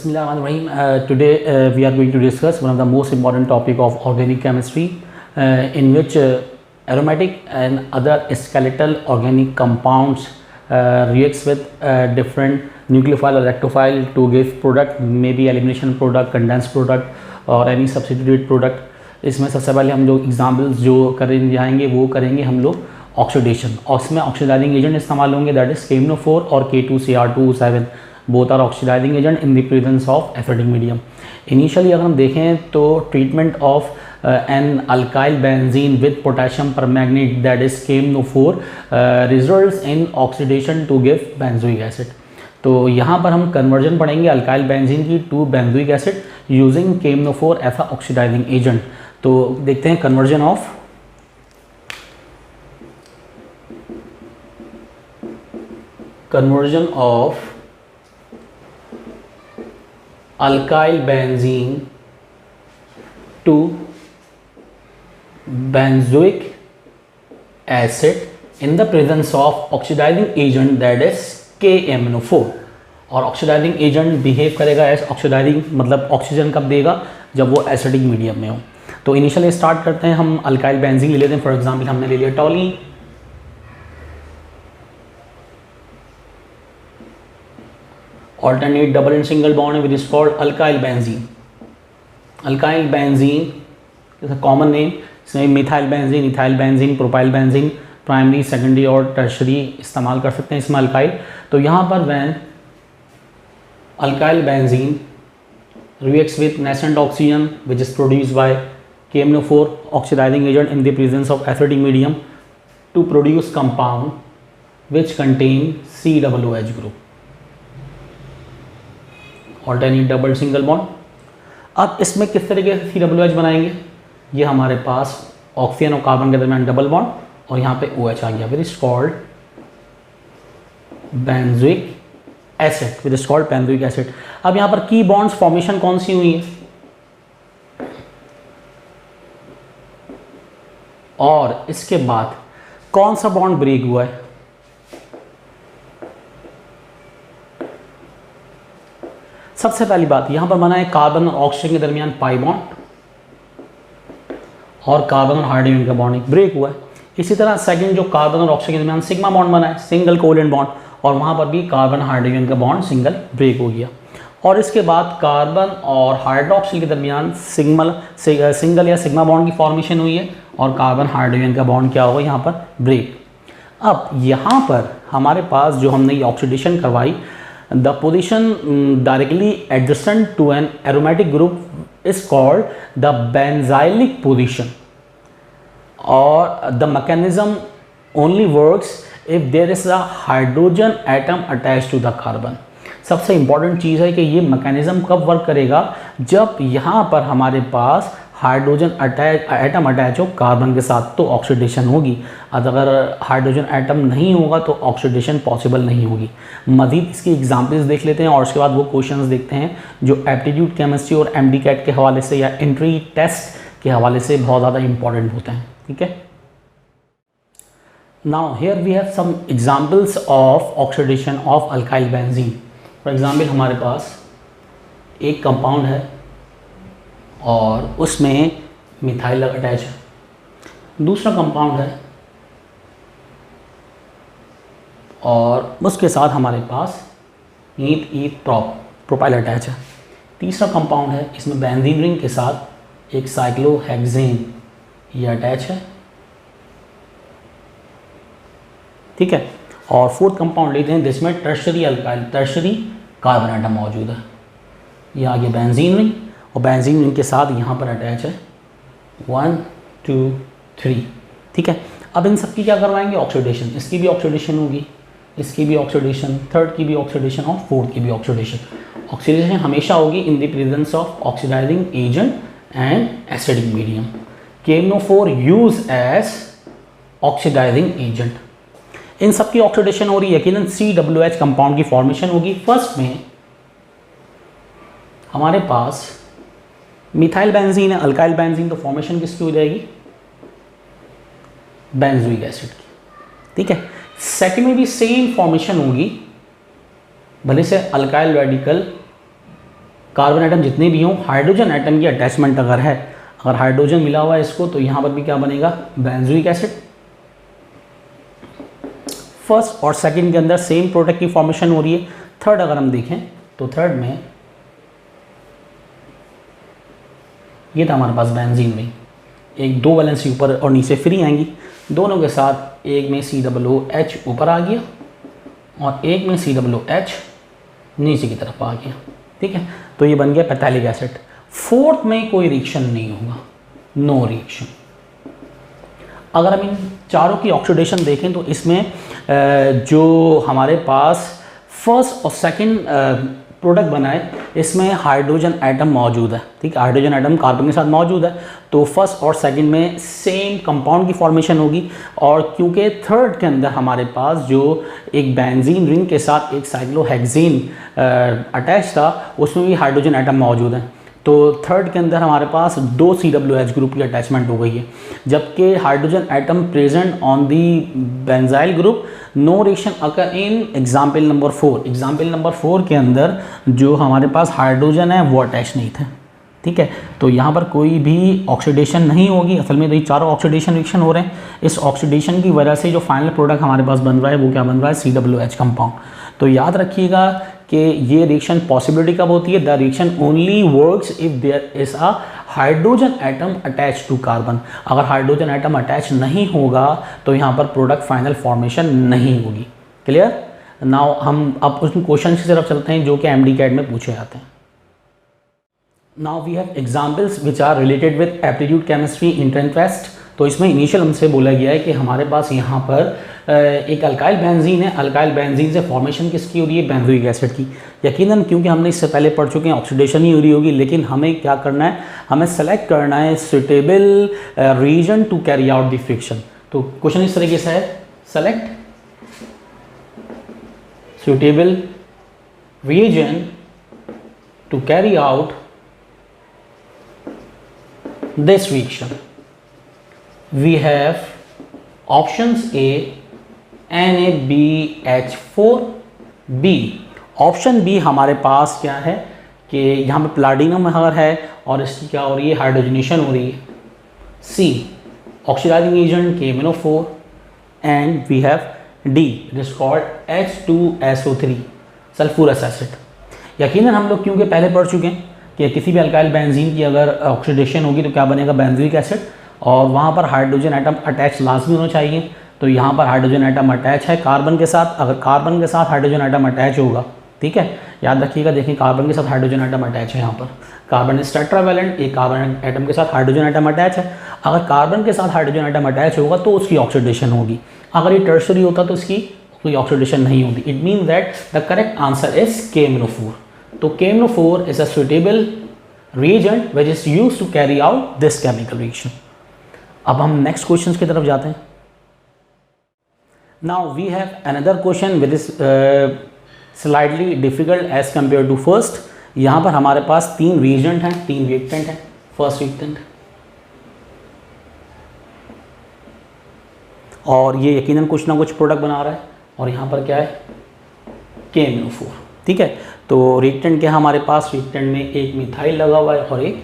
Bismillahirrahmanirrahim. Today we are going to discuss one of the most important topic of organic chemistry, in which aromatic and other skeletal organic compounds reacts with different nucleophile or lactophile to give product, maybe elimination product, condensed product or any substituted product. इसमें सबसे पहले हम जो examples जो करें जाएंगे वो करेंगे हम लोग ऑक्सीडेशन, और इसमें ऑक्सीडाइजिंग एजेंट इस्तेमाल होंगे, दैट इज KMnO4 और K2Cr2O7. Both are oxidizing agent in the presence of acidic medium. Initially अगर हम देखें तो treatment of an alkyl benzene with potassium permanganate that is KMnO4 results in oxidation to give benzoic acid. तो यहाँ पर हम conversion पढ़ेंगे alkyl benzene की to benzoic acid using KMnO4 as a oxidizing agent. तो देखते हैं conversion of alkyl benzene to benzoic acid in the presence of oxidizing agent that is KMnO4. और ऑक्सीडाइजिंग एजेंट बिहेव करेगा as oxidising, मतलब oxygen कब देगा, जब वो एसिडिक मीडियम में हो. तो इनिशियली स्टार्ट करते हैं हम अल्काइल बेंजीन ले लेते हैं. फॉर एग्जांपल हमने ले लिया टॉलीन, alternate double and single bond which is called alkyl benzene. Alkyl benzene is a common name. इसमें methyl benzene, ethyl benzene, propyl benzene primary, secondary और टर्शरी इस्तेमाल कर सकते हैं इसमें अल्काइल. तो यहाँ पर when alkyl benzene reacts with nascent oxygen which is produced by KMnO4 oxidizing agent in the presence of acidic medium to produce compound which contain COOH group. Alternate double single bond. अब इसमें किस तरीके से COOH बनाएंगे, ये हमारे पास oxygen और carbon के दरमियान डबल बॉन्ड और यहाँ पे OH आ गया, विच is called benzoic acid, which is called benzoic acid. अब यहाँ पर की बॉन्ड्स फॉर्मेशन कौन सी हुई है और इसके बाद कौन सा बॉन्ड ब्रेक हुआ है. सबसे पहली बात यहां पर बना है कार्बन और ऑक्सीजन के दरमियान पाई बॉन्ड और कार्बन और हाइड्रोजन का बॉन्ड एक ब्रेक हुआ है. इसी तरह सेकंड जो कार्बन और ऑक्सीजन के दरमियान सिग्मा बॉन्ड बना है, सिंगल कोवेलेंट बॉन्ड, और वहां पर भी कार्बन हाइड्रोजन का बॉन्ड सिंगल ब्रेक हो गया. और इसके बाद कार्बन और हाइड्रोक्सिल के दरमियान सिंगल या सिग्मा बॉन्ड की फॉर्मेशन हुई है और कार्बन हाइड्रोजन का बॉन्ड क्या होगा यहाँ पर ब्रेक. अब यहाँ पर हमारे पास जो हमने ये ऑक्सीडेशन करवाई, the position directly adjacent to an aromatic group is called the benzylic position, or the mechanism only works if there is a hydrogen atom attached to the carbon. सबसे इंपॉर्टेंट चीज़ है कि ये मैकेनिज्म कब work करेगा, जब यहाँ पर हमारे पास हाइड्रोजन एटम अटैच हो कार्बन के साथ तो ऑक्सीडेशन होगी. अगर हाइड्रोजन एटम नहीं होगा तो ऑक्सीडेशन पॉसिबल नहीं होगी. मज़ीद इसकी एग्जांपल्स देख लेते हैं और उसके बाद वो क्वेश्चंस देखते हैं जो एप्टीट्यूड केमिस्ट्री और MD-CAT के हवाले से या एंट्री टेस्ट के हवाले से बहुत ज़्यादा इंपॉर्टेंट होते हैं. ठीक है. Now here we have some examples of oxidation of alkyl benzene. For example हमारे पास एक कंपाउंड है और उसमें मिथाइल अटैच है. दूसरा कंपाउंड है और उसके साथ हमारे पास प्रोपाइल अटैच है. तीसरा कंपाउंड है, इसमें बेंजीन रिंग के साथ एक साइक्लोहेक्सेन ये अटैच है. ठीक है. और फोर्थ कंपाउंड लेते हैं जिसमें tertiary alkyl, tertiary carbon atom मौजूद है. ये आगे बेंजीन रिंग और बेंजीन रिंग के साथ यहाँ पर अटैच है 1 2 3. ठीक है. अब इन सब की क्या करवाएंगे, ऑक्सीडेशन. इसकी भी ऑक्सीडेशन होगी, इसकी भी ऑक्सीडेशन, थर्ड की भी ऑक्सीडेशन और फोर्थ की भी ऑक्सीडेशन. ऑक्सीडेशन हमेशा होगी in the presence of oxidizing agent and acidic medium. KMnO4 use as oxidizing agent. इन सब की ऑक्सीडेशन हो रही है, यकीनन COOH कंपाउंड की फॉर्मेशन होगी. फर्स्ट में हमारे पास मिथाइल बेंजीन है, अल्काइल बेंजीन, तो फॉर्मेशन किसकी हो जाएगी, बेंजोइक एसिड की. ठीक है. सेकंड में भी सेम फॉर्मेशन होगी, भले से अल्काइल रेडिकल कार्बन एटम जितने भी हों, हाइड्रोजन एटम की अटैचमेंट अगर है, अगर हाइड्रोजन मिला हुआ है इसको, तो यहाँ पर भी क्या बनेगा, बेंजोइक एसिड। फर्स्ट और सेकंड के अंदर सेम प्रोडक्ट की फॉर्मेशन हो रही है। थर्ड अगर हम देखें तो थर्ड में ये था हमारे पास बेंजीन में, एक दो वैलेंसी ऊपर और नीचे फ्री आएंगी, दोनों के साथ एक में COOH ऊपर आ गया और एक में COOH नीचे की तरफ आ गया, ठीक है। तो ये बन गया पैथेलिक एसिड। फोर्थ में कोई रिएक्शन नहीं होगा, नो रिएक्शन। अगर हम इन चारों की ऑक्सीडेशन देखें तो इसमें जो हमारे पास फर्स्ट और सेकंड प्रोडक्ट बना है, इसमें हाइड्रोजन एटम मौजूद है, ठीक है, हाइड्रोजन एटम कार्बन के साथ मौजूद है। तो फर्स्ट और सेकंड में सेम कंपाउंड की फॉर्मेशन होगी। और क्योंकि थर्ड के अंदर हमारे पास जो एक बेंजीन रिंग के साथ एक साइक्लोहेक्सेन अटैच था, उसमें भी हाइड्रोजन एटम मौजूद है। तो थर्ड के अंदर हमारे पास दो COOH ग्रुप की अटैचमेंट हो गई है, जबकि hydrogen atom present on the benzyl group, no reaction occur in example number 4। Example number 4 के अंदर जो हमारे पास हाइड्रोजन है वो अटैच नहीं थे, ठीक है। तो यहाँ पर कोई भी ऑक्सीडेशन नहीं होगी। असल में तो ये चारों ऑक्सीडेशन रिएक्शन हो रहे हैं। इस ऑक्सीडेशन की वजह से जो फाइनल प्रोडक्ट हमारे पास बन रहा है वो क्या बन रहा है, COOH कंपाउंड। तो याद रखिएगा कि ये रिएक्शन पॉसिबिलिटी कब होती है, the reaction only works if there is a hydrogen atom attach to carbon. अगर हाइड्रोजन एटम अटैच नहीं होगा तो यहाँ पर प्रोडक्ट फाइनल फॉर्मेशन नहीं होगी। क्लियर। नाउ हम अब उस क्वेश्चन की तरफ चलते हैं जो कि MD-CAT में पूछे जाते हैं। Now we have examples which are related with aptitude chemistry entrance test. तो इसमें इनिशियल हमसे बोला गया है कि हमारे पास यहाँ पर एक अल्काइल बेंजीन है। अल्काइल बेंजीन से फॉर्मेशन किसकी हो रही है, बेंजोइक एसिड की। यकीनन क्योंकि हमने इससे पहले पढ़ चुके हैं ऑक्सीडेशन ही हो रही होगी, लेकिन हमें क्या करना है, हमें सेलेक्ट करना है suitable reason to carry out the friction. तो क्वेश्चन इस तरीके से है, select suitable reason to carry out this reaction. We have options A NaBH4B। Option B हमारे पास क्या है कि यहाँ पे प्लाटिनम अगर है और इसकी क्या हो रही है, हाइड्रोजनेशन हो रही है। See oxidizing agent KMnO4 and we have the it is called H2SO3 sulphurous acid. यकीनन हम लोग क्योंकि पहले पढ़ चुके हैं कि किसी भी अल्काइल बेंजीन की अगर ऑक्सीडेशन होगी तो क्या बनेगा, बेंजोइक एसिड, और वहाँ पर हाइड्रोजन एटम अटैच लाजमी होना चाहिए। तो यहाँ पर हाइड्रोजन एटम अटैच है कार्बन के साथ। अगर कार्बन के साथ हाइड्रोजन एटम अटैच होगा, ठीक है, याद रखिएगा, देखिए कार्बन के साथ हाइड्रोजन एटम अटैच है। यहाँ पर कार्बन इज टेट्रावैलेंट, एक कार्बन एटम के साथ हाइड्रोजन एटम अटैच है। अगर कार्बन के साथ हाइड्रोजन एटम अटैच होगा तो उसकी ऑक्सीडेशन होगी। अगर ये टर्शरी होता तो इसकी कोई ऑक्सीडेशन नहीं होती। It mean that the correct answer is KMnO4। तो KMnO4 is a suitable reagent which is used to carry out this chemical reaction. अब हम next questions की तरफ जाते हैं। Now we have another question which is slightly difficult as compared to first. यहाँ पर हमारे पास तीन reagent हैं, तीन reactant हैं। First reactant और ये यकीनन कुछ ना कुछ प्रोडक्ट बना रहा है, और यहाँ पर क्या है, KMnO4, ठीक है। तो रिएक्टेंट क्या हमारे पास, रिएक्टेंट में एक मिथाइल लगा हुआ है और एक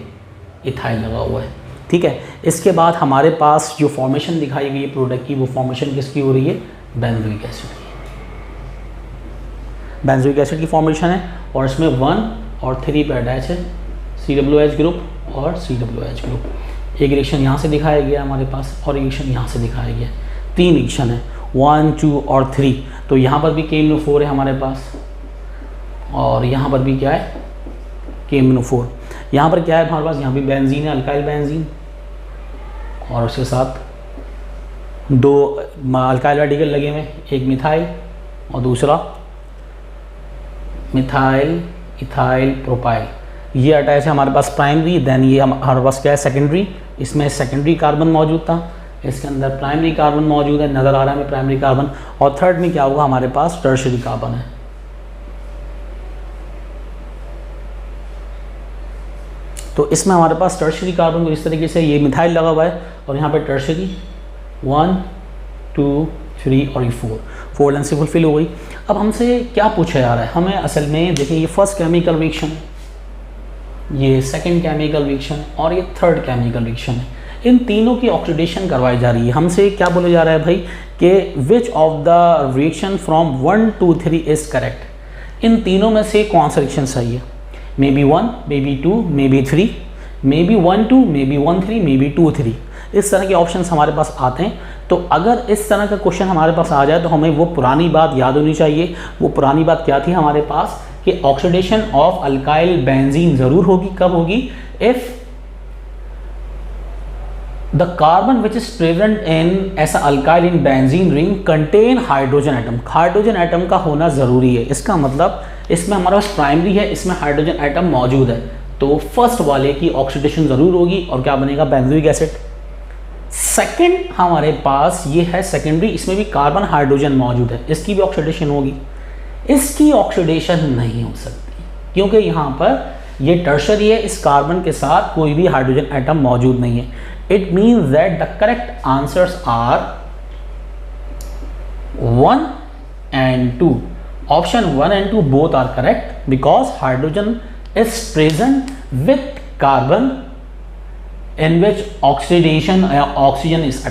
इथाइल लगा हुआ है, ठीक है। इसके बाद हमारे पास जो फॉर्मेशन दिखाई गई है प्रोडक्ट की, वो फॉर्मेशन किसकी हो रही है, बेंजोइक एसिड की। बेंजोइक एसिड की फॉर्मेशन है और इसमें 1 और 3 पे अटैच है, COOH ग्रुप और COOH ग्रुप। एक रिएक्शन यहाँ से दिखाया गया हमारे पास और रिएक्शन यहाँ से दिखाया गया। तीन रिएक्शन है, 1, 2 और 3। तो यहाँ पर भी KMnO4 है हमारे पास और यहाँ पर भी क्या है, KMnO4। यहाँ पर क्या है हमारे पास, यहाँ भी बेंजीन है, अल्काइल बेंजीन, और उसके साथ दो अल्काइल रेडिकल लगे हुए, एक मिथाइल और दूसरा मिथाइल इथाइल प्रोपाइल। ये अटैच है हमारे पास प्राइमरी, देन ये हमारे पास क्या है, सेकेंडरी। इसमें सेकेंडरी कार्बन मौजूद था, इसके अंदर प्राइमरी कार्बन मौजूद है, नज़र आ रहा है हमें प्राइमरी कार्बन। और थर्ड में क्या होगा, हमारे पास टर्शरी कार्बन है। तो इसमें हमारे पास टर्शरी कार्बन को इस तरीके से, ये मिथाइल लगा हुआ है और यहाँ पे टर्शरी 1, 2, 3 और ये 4 लाइन से फुलफिल हो गई। अब हमसे क्या पूछा जा रहा है, हमें असल में देखिए ये फर्स्ट केमिकल रिएक्शन, ये सेकंड केमिकल रिएक्शन और ये थर्ड केमिकल रिएक्शन है। इन तीनों की ऑक्सीडेशन करवाई जा रही है। हमसे क्या बोला जा रहा है भाई कि which of the reaction from 1 to 3 is correct. इन तीनों में से कौन सा रिएक्शन सही है? May be 1, may be 2, may be 3, may be 1 2, may be 1 3, may be 2 3। इस तरह के ऑप्शंस हमारे पास आते हैं। तो अगर इस तरह का क्वेश्चन हमारे पास आ जाए तो हमें वो पुरानी बात याद होनी चाहिए। वो पुरानी बात क्या थी हमारे पास कि ऑक्सीडेशन ऑफ अल्काइल बेंजीन ज़रूर होगी। कब होगी? If the carbon which is present in ऐसा alkyl in benzene ring contain hydrogen atom. Hydrogen atom का होना ज़रूरी है। इसका मतलब इसमें हमारे पास प्राइमरी है, इसमें हाइड्रोजन एटम मौजूद है, तो फर्स्ट वाले की ऑक्सीडेशन ज़रूर होगी और क्या बनेगा? Benzoic acid. सेकंड हमारे पास ये है सेकेंडरी, इसमें भी कार्बन हाइड्रोजन मौजूद है, इसकी भी ऑक्सीडेशन होगी। इसकी ऑक्सीडेशन नहीं हो सकती क्योंकि यहाँ पर ये टर्शरी है, इस कार्बन के साथ कोई भी हाइड्रोजन एटम मौजूद नहीं है। It means that the correct answers are 1 and 2. Option 1 and 2 both are correct because hydrogen is present with carbon in which oxygen is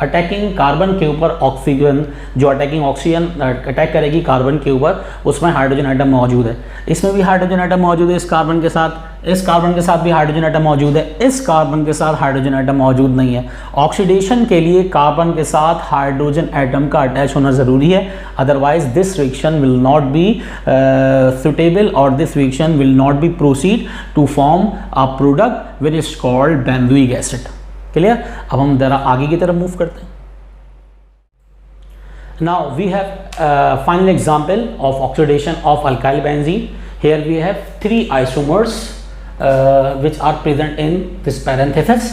attacking carbon के ऊपर ऑक्सीजन, जो अटैकिंग ऑक्सीजन अटैक करेगी carbon के ऊपर, उसमें हाइड्रोजन एटम मौजूद है। इसमें भी हाइड्रोजन एटम मौजूद है, इस कार्बन के साथ भी हाइड्रोजन एटम मौजूद है, इस कार्बन के साथ हाइड्रोजन एटम मौजूद नहीं है। ऑक्सीडेशन के लिए कार्बन के साथ हाइड्रोजन एटम का अटैच होना ज़रूरी है, otherwise this reaction will not be suitable और this reaction will not be proceed to form a product which is called benzoic acid. Clear? अब हम जरा आगे की तरफ मूव करते हैं। Now we have final example of oxidation of alkyl benzene. Here we have 3 isomers which are present in this parenthesis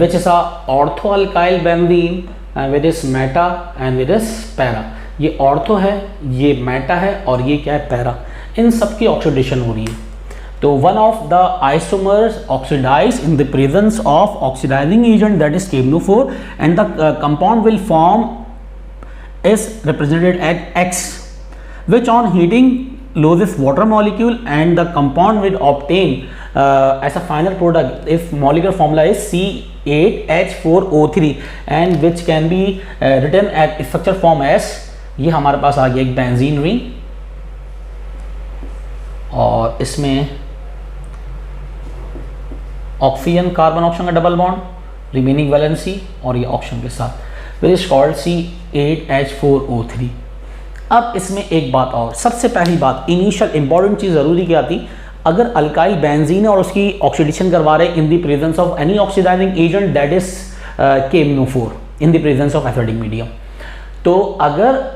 which is a ortho alkyl benzene and which is meta and which is para। ये ortho है, ये Meta है और ये क्या है? Para. इन सब की ऑक्सीडेशन हो रही है। तो one of the isomers oxidize in the presence of oxidizing agent that is KMnO4 and the compound will form is represented as X which on heating loses water molecule and the compound will obtain as a final product if molecular formula is C8H4O3 and which can be written at structure form as, ये हमारे पास आ गया एक benzene ring और इसमें oxygen carbon oxygen का double bond, remaining valency और ये oxygen के साथ विच इज कॉल्ड C8H4O3। अब इसमें एक बात और, सबसे पहली बात इनिशियल इंपॉर्टेंट चीज़ ज़रूरी क्या थी? अगर अल्काइल बेंजीन है और उसकी ऑक्सीडेशन करवा रहे इन the presence of any oxidising agent that is KMnO4 in the presence of acidic medium, तो अगर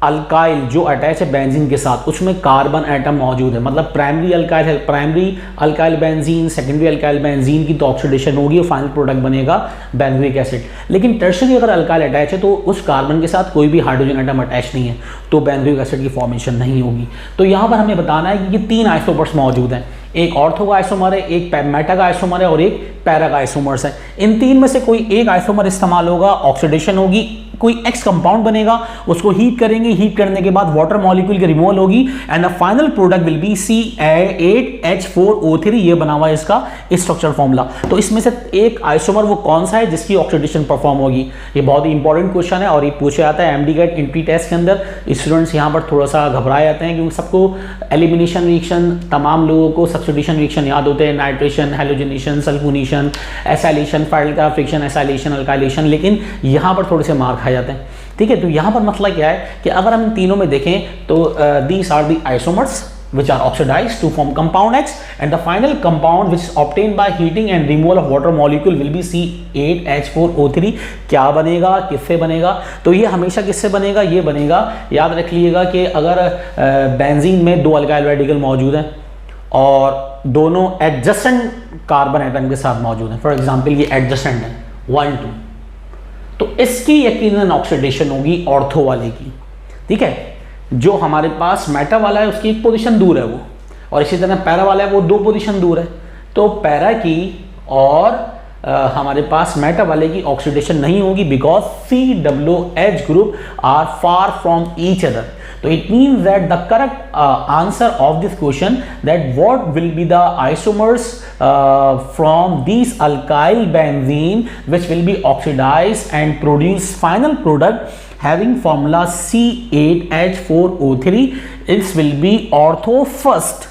अल्काइल जो अटैच है बेंजीन के साथ उसमें कार्बन एटम मौजूद है, मतलब प्राइमरी अल्काइल है, primary alkyl benzene, secondary alkyl benzene की तो ऑक्सीडेशन होगी और फाइनल प्रोडक्ट बनेगा बेंजोइक एसिड। लेकिन टर्शरी अगर अल्काइल अटैच है तो उस कार्बन के साथ कोई भी हाइड्रोजन एटम अटैच नहीं है, तो बेंजोइक एसिड की फॉर्मेशन नहीं होगी। तो यहाँ पर हमें बताना है कि ये 3 आइसोमर्स मौजूद हैं, एक ऑर्थो का आइसोमर है, एक मेटा का आइसोमर है और एक पैरा का आइसोमर्स है। इन 3 में से कोई एक आइसोमर इस्तेमाल होगा, ऑक्सीडेशन होगी, कोई एक्स कंपाउंड बनेगा, उसको हीट करेंगे, हीट करने के बाद वाटर मॉलिक्यूल की रिमूवल होगी and the final product will be C8H4O3। ये बना हुआ है इसका स्ट्रक्चर फॉर्मूला। तो इसमें से एक आइसोमर वो कौन सा है जिसकी ऑक्सीडेशन परफॉर्म होगी? ये बहुत ही इंपॉर्टेंट क्वेश्चन है और ये पूछा जाता है एमडी गेट एंट्री टेस्ट के अंदर। स्टूडेंट्स यहाँ पर थोड़ा सा घबराए जाते हैं क्योंकि सबको एलिमिनेशन रिएक्शन, तमाम लोगों को सब्स्टिट्यूशन रिएक्शन याद होते हैं, nitration, halogenation, sulphonation, acylation, file का फ्रिक्शन, एसाइलेशन, अल्काइलेशन, लेकिन यहाँ पर थोड़े से मार्क खाए जाते हैं। ठीक है, तो यहाँ पर मसला क्या है कि अगर हम इन तीनों में देखें तो these are the isomers which are oxidized to form compound X and the final compound which is obtained by heating and removal of water molecule will be C8H4O3। क्या बनेगा, किससे बनेगा? तो ये हमेशा किससे बनेगा? ये बनेगा, याद रख लीजिएगा कि अगर बेंजीन में 2 अल्काइल रेडिकल मौजूद हैं और दोनों एडजेसेंट कार्बन एटम के साथ मौजूद हैं, फॉर एग्जाम्पल ये एडजेसेंट है 1 2, तो इसकी यकीनन ऑक्सीडेशन होगी ऑर्थो वाले की। ठीक है, जो हमारे पास मेटा वाला है उसकी 1 पोजीशन दूर है वो, और इसी तरह पैरा वाला है वो 2 पोजीशन दूर है, तो पैरा की और हमारे पास मेटा वाले की ऑक्सीडेशन नहीं होगी because COOH group are far from each other. तो it means that the correct answer of this question that what will be the isomers from these alkyl benzene which will be oxidized and produce final product having formula C8H4O3. This will be ortho first.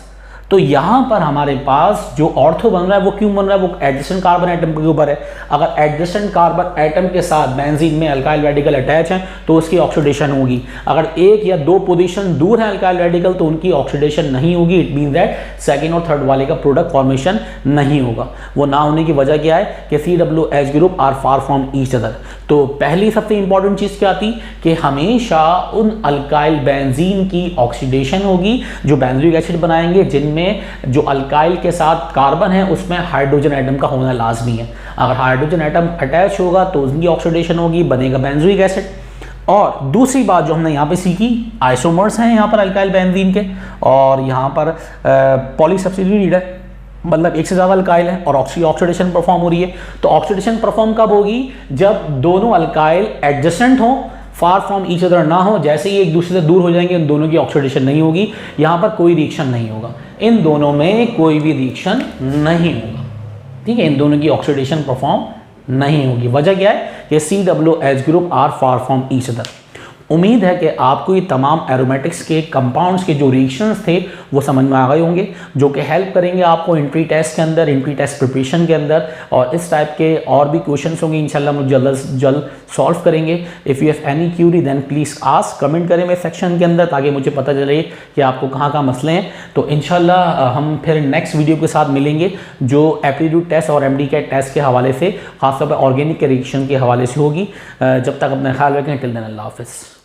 तो यहां पर हमारे पास जो ortho बन रहा है वो क्यों बन रहा है, वो एडजेसेंट कार्बन एटम के ऊपर है। अगर एडजेसेंट कार्बन एटम के साथ बेंजीन में अल्काइल रेडिकल अटैच है तो उसकी ऑक्सीडेशन होगी। अगर एक या दो पोजीशन दूर है अल्काइल रेडिकल तो उनकी ऑक्सीडेशन नहीं होगी। इट मीन दैट सेकेंड और थर्ड वाले का प्रोडक्ट फॉर्मेशन नहीं होगा। वो ना होने की वजह क्या है कि COH group are far from each other. तो पहली सबसे इंपॉर्टेंट चीज क्या आती कि हमेशा उन अल्काइल बेंजीन की ऑक्सीडेशन होगी जो बेंजोइक एसिड बनाएंगे जिनमें जो अल्काइल के साथ कार्बन है उसमें हाइड्रोजन एटम का होना लाजमी है। अगर हाइड्रोजन एटम अटैच होगा तो उनकी ऑक्सीडेशन होगी, बनेगा बेंजोइक एसिड। और दूसरी बात जो हमने यहाँ पे सीखी, आइसोमर्स हैं यहाँ पर अल्काइल बेंजीन के, और यहाँ पर पॉलीसब्स्टिट्यूटेड है, मतलब एक से ज़्यादा अल्काइल है और ऑक्सीडेशन परफॉर्म हो रही है। तो ऑक्सीडेशन परफॉर्म कब होगी, जब दोनों अल्काइल एडजेसेंट हो, फार फ्रॉम ईच अदर ना हो। जैसे ही एक दूसरे से दूर हो जाएंगे इन दोनों की ऑक्सीडेशन नहीं होगी, यहाँ पर कोई रिएक्शन नहीं होगा, इन दोनों में कोई भी रिएक्शन नहीं होगा। ठीक है, इन दोनों की ऑक्सीडेशन परफॉर्म नहीं होगी। वजह क्या है कि COH group are far from each other. उम्मीद है कि आपको ये तमाम एरोमेटिक्स के कंपाउंड्स के जो रिएक्शंस थे वो समझ में आ गए होंगे, जो कि हेल्प करेंगे आपको एंट्री टेस्ट के अंदर, एंट्री टेस्ट प्रिपरेशन के अंदर। और इस टाइप के और भी क्वेश्चंस होंगे इंशाल्लाह, हम जल्द से जल्द सॉल्व करेंगे। If you have any query then please ask, comment करें मेरे सेक्शन के अंदर ताकि मुझे पता चले कि आपको कहाँ मसले हैं। तो इंशाल्लाह हम फिर नेक्स्ट वीडियो के साथ मिलेंगे जो एप्टीट्यूड टेस्ट और MD-CAT टेस्ट के हवाले से, खासतौर पर ऑर्गेनिक रिएक्शन के हवाले से होगी। जब तक अपना ख्याल रखें, टिल देन अल्लाह हाफिज़।